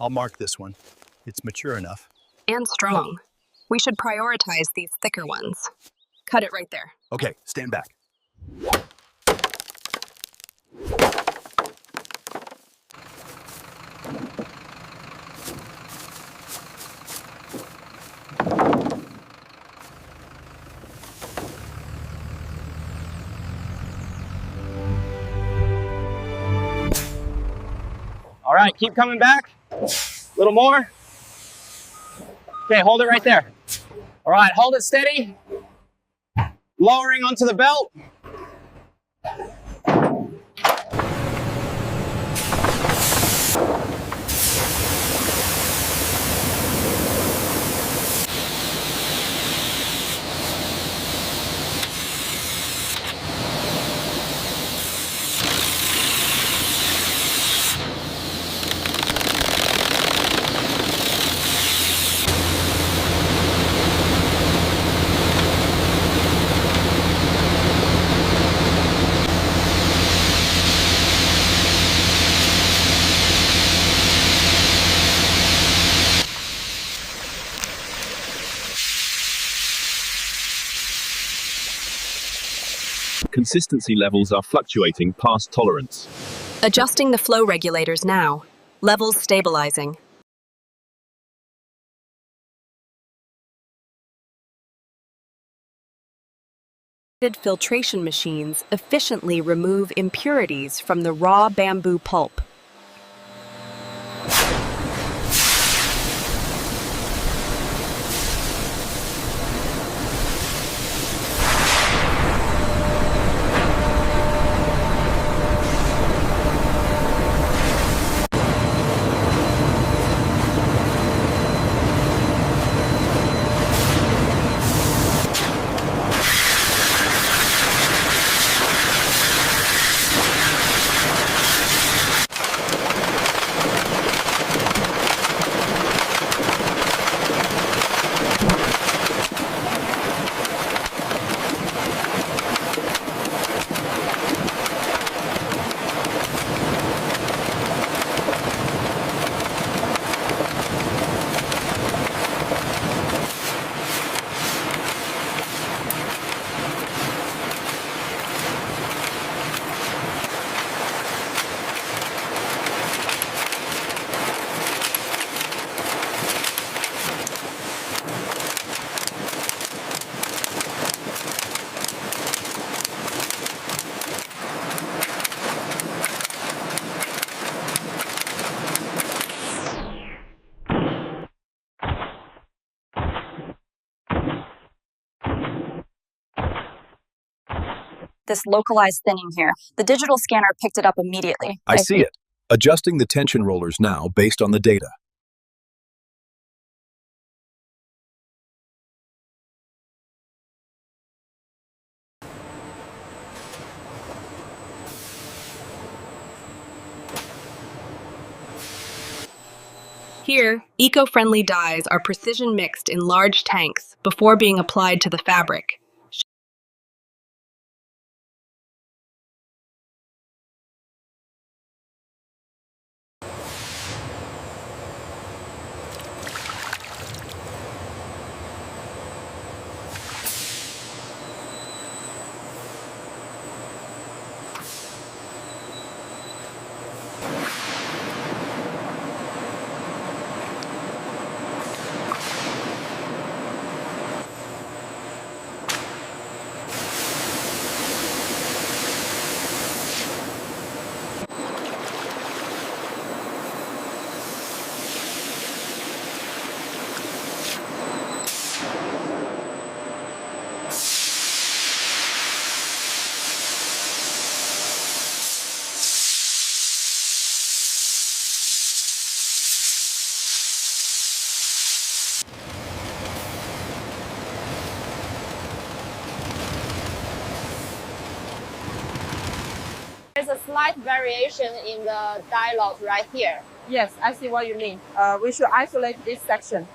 I'll mark this one. It's mature enough. And strong. We should prioritize these thicker ones. Cut it right there. Okay, stand back. All right, keep coming back. A little more. Okay, hold it right there. All right, hold it steady. Lowering onto the belt. Consistency levels are fluctuating past tolerance. Adjusting the flow regulators now. Levels stabilizing. Filtration machines efficiently remove impurities from the raw bamboo pulp. This localized thinning here. The digital scanner picked it up immediately. I see it. Adjusting the tension rollers now based on the data. Here, eco-friendly dyes are precision mixed in large tanks before being applied to the fabric. There's a slight variation in the dialogue right here. Yes, I see what you mean. We should isolate this section.